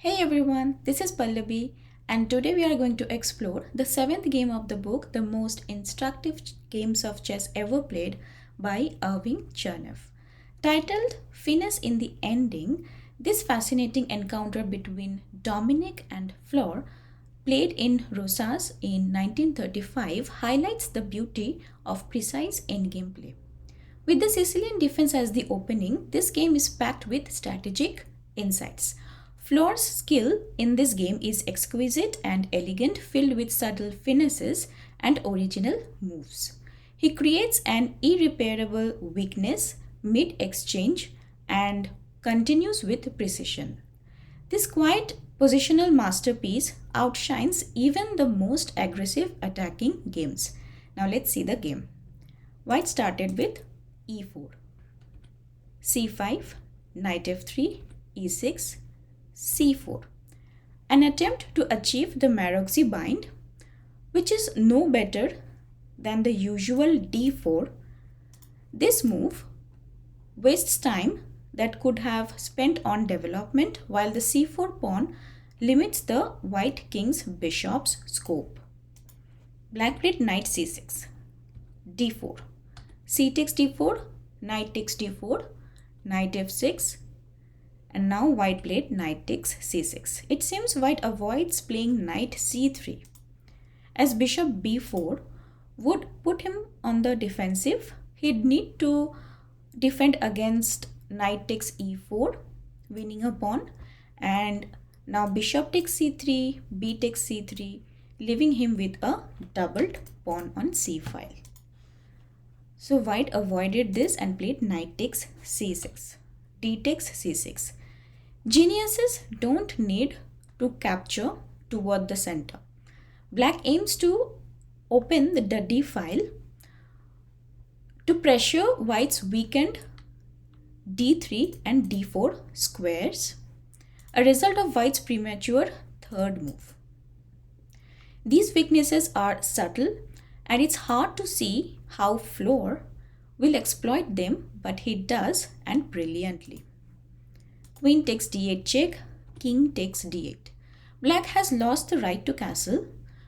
Hey everyone, this is Pallavi, and today we are going to explore the seventh game of the book, The Most Instructive Games of Chess Ever Played by Irving Chernev. Titled Finesse in the Ending, this fascinating encounter between Domenech and Flohr, played in Rosas in 1935, highlights the beauty of precise endgame play. With the Sicilian defense as the opening, this game is packed with strategic insights. Floor's skill in this game is exquisite and elegant, filled with subtle finesses and original moves. He creates an irreparable weakness mid exchange and continues with precision. This quiet positional masterpiece outshines even the most aggressive attacking games. Now let's see the game. White started with e4, c5, knight f3, e6, c4. An attempt to achieve the Maroczy bind, which is no better than the usual d4. This move wastes time that could have spent on development, while the c4 pawn limits the white king's bishop's scope. Black played knight c6, d4, c takes d4, knight takes d4, knight f6, and now white played knight takes c6. It seems white avoids playing knight c3, as bishop b4 would put him on the defensive. He'd need to defend against knight takes e4, winning a pawn, and now bishop takes c3, b takes c3, leaving him with a doubled pawn on c file. So white avoided this and played knight takes c6, d takes c6. Geniuses don't need to capture toward the center. Black aims to open the d file to pressure white's weakened d3 and d4 squares, a result of white's premature third move. These weaknesses are subtle, and it's hard to see how Flohr will exploit them, but he does, and brilliantly. Queen takes d8 check, king takes d8. Black has lost the right to castle,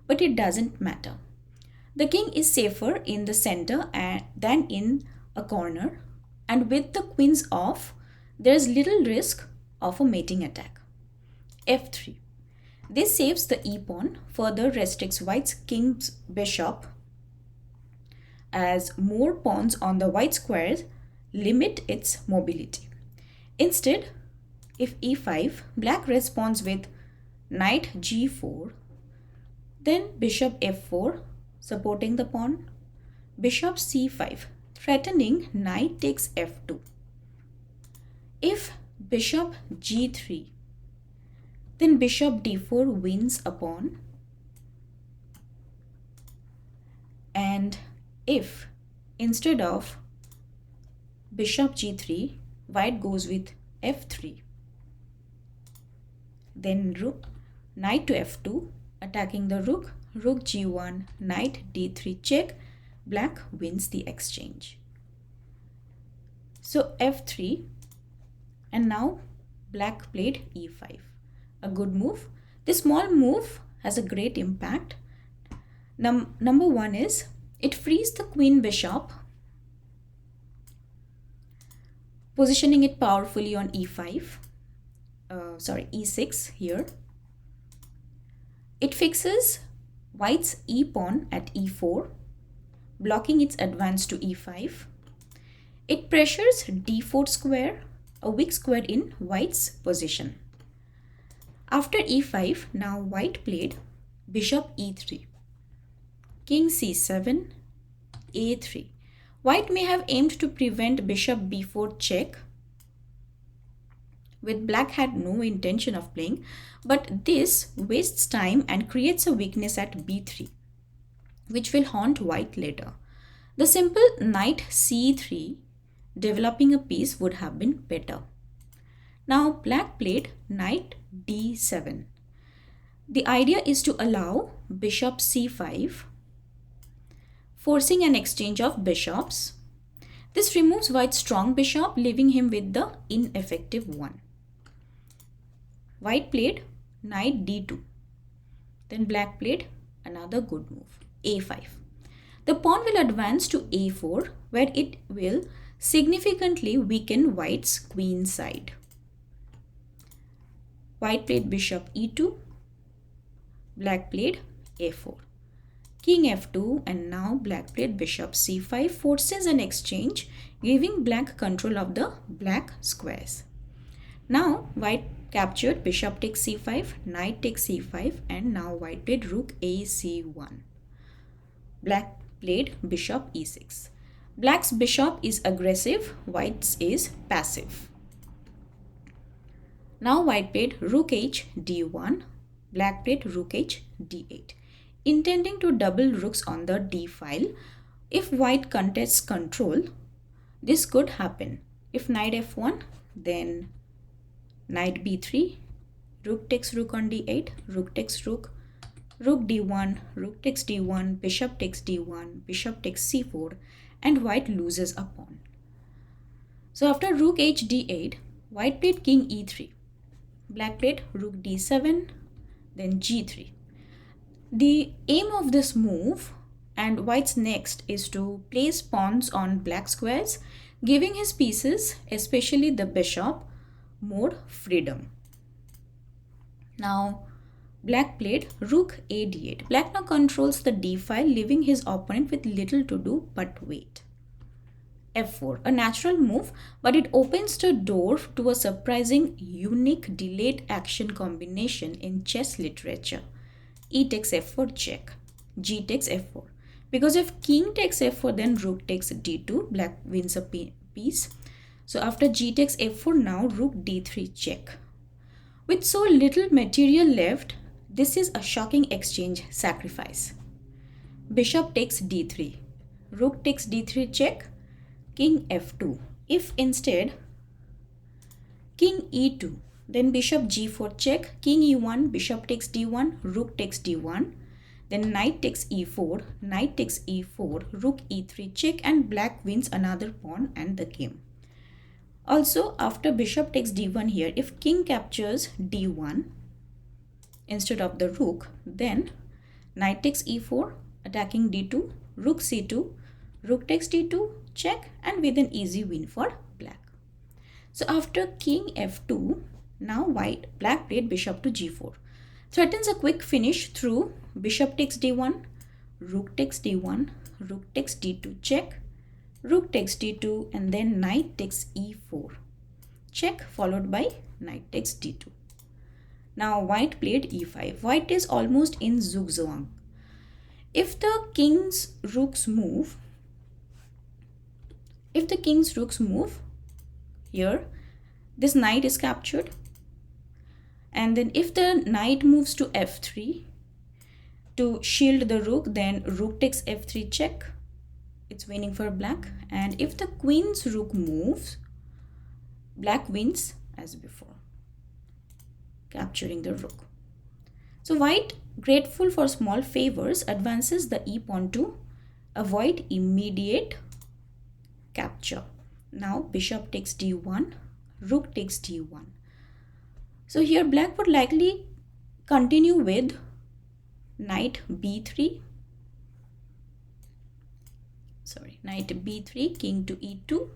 but it doesn't matter. The king is safer in the center than in a corner, and with the queens off, there is little risk of a mating attack. f3. This saves the e-pawn, further restricts white's king's bishop, as more pawns on the white squares limit its mobility. Instead, if e5, black responds with knight g4, then bishop f4, supporting the pawn, bishop c5, threatening knight takes f2. If bishop g3, then bishop d4 wins a pawn, and if instead of bishop g3, white goes with f3, then rook, knight to f2, attacking the rook, rook g1, knight d3 check, black wins the exchange. So f3, and now black played e5. A good move. This small move has a great impact. Number one is it frees the queen bishop, positioning it powerfully on e5. E6 here. It fixes white's e-pawn at e4, blocking its advance to e5. It pressures d4 square, a weak square in white's position. After e5, now white played bishop e3, king c7, a3. White may have aimed to prevent bishop b4 check, with black had no intention of playing, but this wastes time and creates a weakness at b3, which will haunt white later. The simple knight c3, developing a piece, would have been better. Now black played knight d7. The idea is to allow bishop c5, forcing an exchange of bishops. This removes white's strong bishop, leaving him with the ineffective one. White played knight d2. Then black played another good move, a5. The pawn will advance to a4, where it will significantly weaken white's queen side. White played bishop e2, black played a4. King f2, and now black played bishop c5 forces an exchange, giving black control of the black squares. Now white captured bishop takes c5, knight takes c5, and now white played rook ac1. Black played bishop e6. Black's bishop is aggressive, white's is passive. Now white played rook h d1, black played rook h d8. Intending to double rooks on the d file, if white contests control, this could happen. If knight f1, then knight b3, rook takes rook on d8, rook takes rook, rook d1, rook takes d1, bishop takes d1, bishop takes c4, and white loses a pawn. So after rook h d8, white played king e3, black played rook d7, then g3. The aim of this move and white's next is to place pawns on black squares, giving his pieces, especially the bishop, more freedom. Now black played rook a d8. Black now controls the d file, leaving his opponent with little to do but wait. f4, a natural move, but it opens the door to a surprising, unique delayed action combination in chess literature. E takes f4 check, g takes f4. Because if king takes f4, then rook takes d2, black wins a piece. So after g takes f4, now rook d3 check. With so little material left, this is a shocking exchange sacrifice. Bishop takes d3, rook takes d3 check, king f2. If instead king e2, then bishop g4 check, king e1, bishop takes d1, rook takes d1, then knight takes e4, knight takes e4, rook e3 check, and black wins another pawn and the game. Also, after bishop takes d1 here, if king captures d1 instead of the rook, then knight takes e4, attacking d2, rook c2, rook takes d2, check, and with an easy win for black. So after king f2, now black played bishop to g4. Threatens a quick finish through bishop takes d1, rook takes d1, rook takes d2 check, rook takes d2, and then knight takes e4 check, followed by knight takes d2. Now white played e5. White is almost in zugzwang. If the king's rooks move here, this knight is captured. And then if the knight moves to f3 to shield the rook, then rook takes f3 check. It's winning for black. And if the queen's rook moves, black wins as before, capturing the rook. So white, grateful for small favors, advances the e-pawn to avoid immediate capture. Now bishop takes d1, rook takes d1. So here black would likely continue with knight b3, king to e2,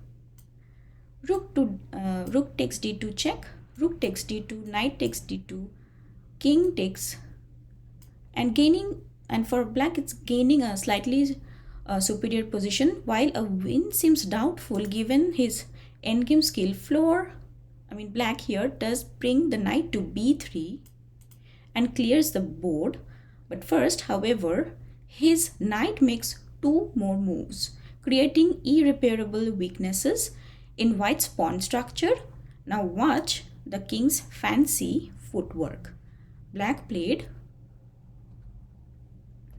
rook takes d2 check, rook takes d2, knight takes d2, king takes, and for black it's gaining a slightly superior position, while a win seems doubtful given his endgame skill. Black here does bring the knight to b3 and clears the board. But first, however, his knight makes two more moves, creating irreparable weaknesses in white's pawn structure. Now watch the king's fancy footwork. Black played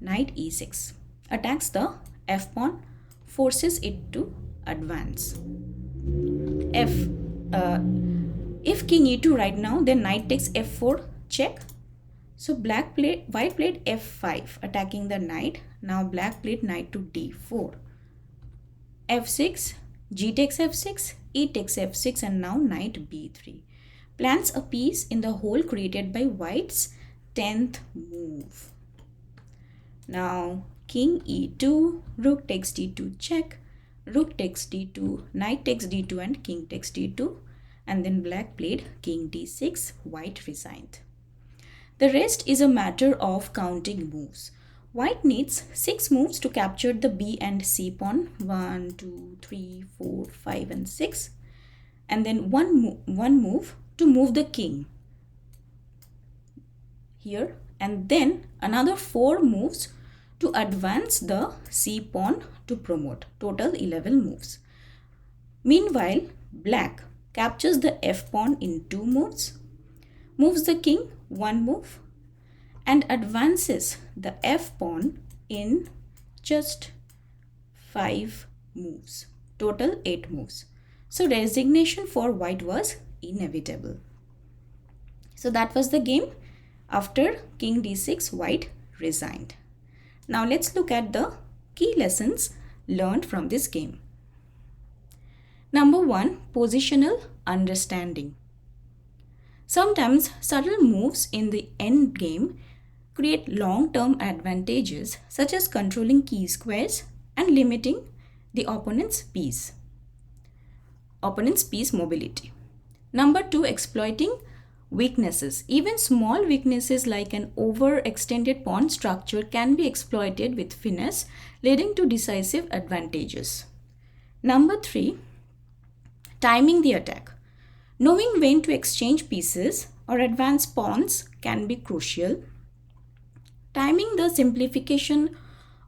knight e6, attacks the f-pawn, forces it to advance. If king e2 right now, then knight takes f4 check. So white played f5, attacking the knight. Now black played knight to d4, f6, g takes f6, e takes f6, and now knight b3. plants a piece in the hole created by white's 10th move. Now king e2, rook takes d2 check, rook takes d2, knight takes d2 and king takes d2, and then black played king d6, white resigned. The rest is a matter of counting moves. White needs 6 moves to capture the b and c pawn, 1, 2, 3, 4, 5 and 6, and then one move to move the king here, and then another 4 moves to advance the c pawn to promote, total 11 moves. Meanwhile, black captures the f pawn in 2 moves, moves the king 1 move, and advances the f pawn in just 5 moves, total 8 moves. So resignation for white was inevitable. So that was the game. After king d6, white resigned. Now let's look at the key lessons learned from this game. Number 1, positional understanding. Sometimes subtle moves in the end game create long-term advantages such as controlling key squares and limiting the opponent's piece mobility. Number 2, exploiting weaknesses. Even small weaknesses like an overextended pawn structure can be exploited with finesse, leading to decisive advantages. Number 3, timing the attack. Knowing when to exchange pieces or advance pawns can be crucial. Timing the simplification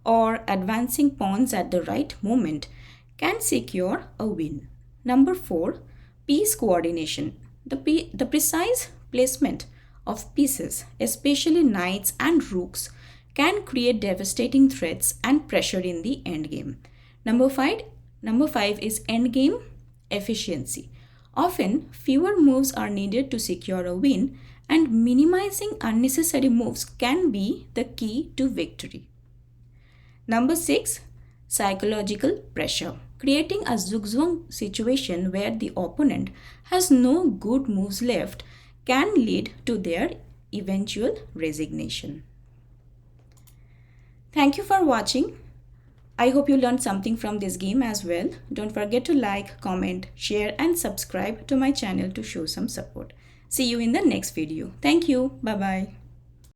or advancing pawns at the right moment can secure a win. Number 4, piece coordination. The precise placement of pieces, especially knights and rooks, can create devastating threats and pressure in the endgame. Number 5 is endgame efficiency. Often, fewer moves are needed to secure a win, and minimizing unnecessary moves can be the key to victory. Number 6, psychological pressure. Creating a zugzwang situation where the opponent has no good moves left can lead to their eventual resignation. Thank you for watching. I hope you learned something from this game as well. Don't forget to like, comment, share and subscribe to my channel to show some support. See you in the next video. Thank you. Bye-bye.